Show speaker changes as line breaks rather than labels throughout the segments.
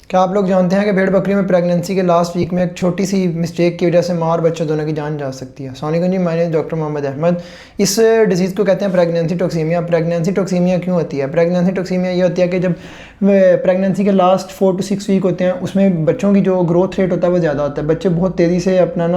क्या आप लोग जानते हैं कि भेड़ बकरी में प्रेगनेंसी के लास्ट वीक में एक छोटी सी मिस्टेक की वजह से माँ और बच्चों दोनों की जान जा सकती है। अस्सलाम वालेकुम जी, मैं डॉक्टर मोहम्मद अहमद। इस डिजीज़ को कहते हैं प्रेगनेंसी टॉक्सीमिया। प्रेगनेंसी टॉक्सीमिया क्यों होती है? प्रेगनेंसी टॉक्सीमिया ये होती है कि जब प्रेगनेंसी के लास्ट 4 to 6 वीक होते हैं, उसमें बच्चों की जो ग्रोथ रेट होता है वो ज़्यादा होता है। बच्चे बहुत तेज़ी से अपना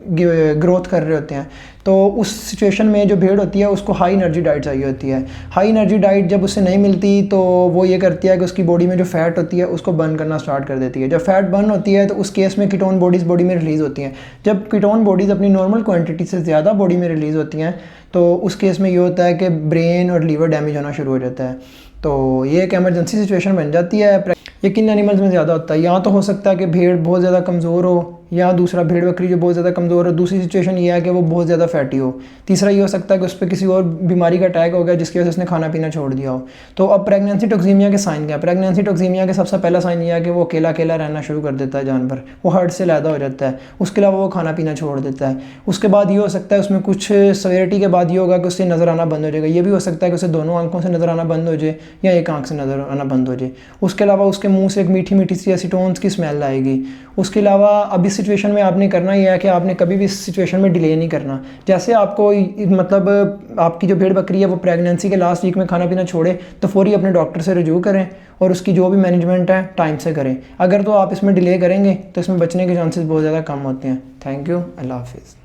ग्रोथ कर रहे होते हैं। तो उस सिचुएशन में जो भेड़ होती है उसको हाई एनर्जी डाइट चाहिए होती है। हाई एनर्जी डाइट जब उससे नहीं मिलती तो वो ये करती है कि उसकी बॉडी में जो फ़ैट होती है उसको बर्न करना स्टार्ट कर देती है। जब फैट बर्न होती है तो उस केस में कीटोन बॉडीज़ बॉडी में रिलीज़ होती हैं। जब कीटोन बॉडीज़ अपनी नॉर्मल क्वांटिटी से ज़्यादा बॉडी में रिलीज़ होती हैं तो उस केस में ये होता है कि ब्रेन और लीवर डैमेज होना शुरू हो जाता है। तो ये एक एमरजेंसी सिचुएशन बन जाती है। ये किन एनिमल्स में ज़्यादा होता है? या तो हो सकता है कि भेड़ बहुत ज़्यादा कमज़ोर हो, या दूसरा भेड़ बकरी जो बहुत ज़्यादा कमज़ोर हो। दूसरी सिचुएशन ये है कि वो बहुत ज़्यादा फैटी हो। तीसरा ये हो सकता है कि उस पर किसी और बीमारी का अटैक हो गया जिसकी वजह से उसने खाना पीना छोड़ दिया हो। तो अब प्रेगनेंसी टॉक्सीमिया के साइन क्या है? प्रेगनेंसी टॉक्सीमिया के सबसे पहला साइन ये है कि वो अकेला अकेला रहना शुरू कर देता है जानवर, वो हर्ड से अलहदा हो जाता है। उसके अलावा वो खाना पीना छोड़ देता है। उसके बाद ये हो सकता है उसमें कुछ सवेरिटी के बाद ये होगा कि उससे नज़र आना बंद हो जाएगा। ये भी हो सकता है कि उसे दोनों आंखों से नज़र आना बंद हो जाए या एक आंख से नज़र आना बंद हो जाए। उसके अलावा उसके मुंह से एक मीठी मीठी सी एसीटोन्स की स्मेल आएगी। उसके अलावा अब इस सिचुएशन में आपने करना ये है कि आपने कभी भी इस सिचुएशन में डिले नहीं करना। जैसे आपको मतलब आपकी जो भेड़ बकरी है वो प्रेगनेंसी के लास्ट वीक में खाना पीना छोड़े तो फौरी अपने डॉक्टर से रजू करें और उसकी जो भी मैनेजमेंट है टाइम से करें। अगर तो आप इसमें डिले करेंगे तो इसमें बचने के चांसेस बहुत ज़्यादा कम होते हैं। थैंक यू, अल्लाह हाफिज़।